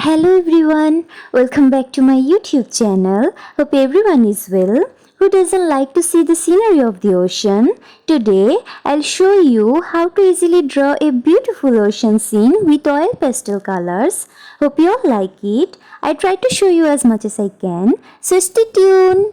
Hello everyone, welcome back to my YouTube channel. Hope everyone is well. Who doesn't like to see the scenery of the ocean? Today I'll show you how to easily draw a beautiful ocean scene with oil pastel colors. Hope you all like it. I try to show you as much as I can, so stay tuned.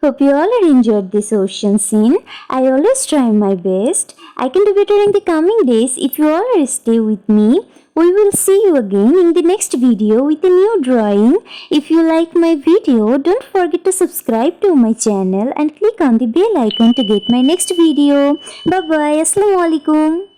Hope you all are enjoyed this ocean scene. I always try my best. I can do better in the coming days if you all are stay with me. We will see you again in the next video with a new drawing. If you like my video, don't forget to subscribe to my channel and click on the bell icon to get my next video. Bye bye. Assalamualaikum.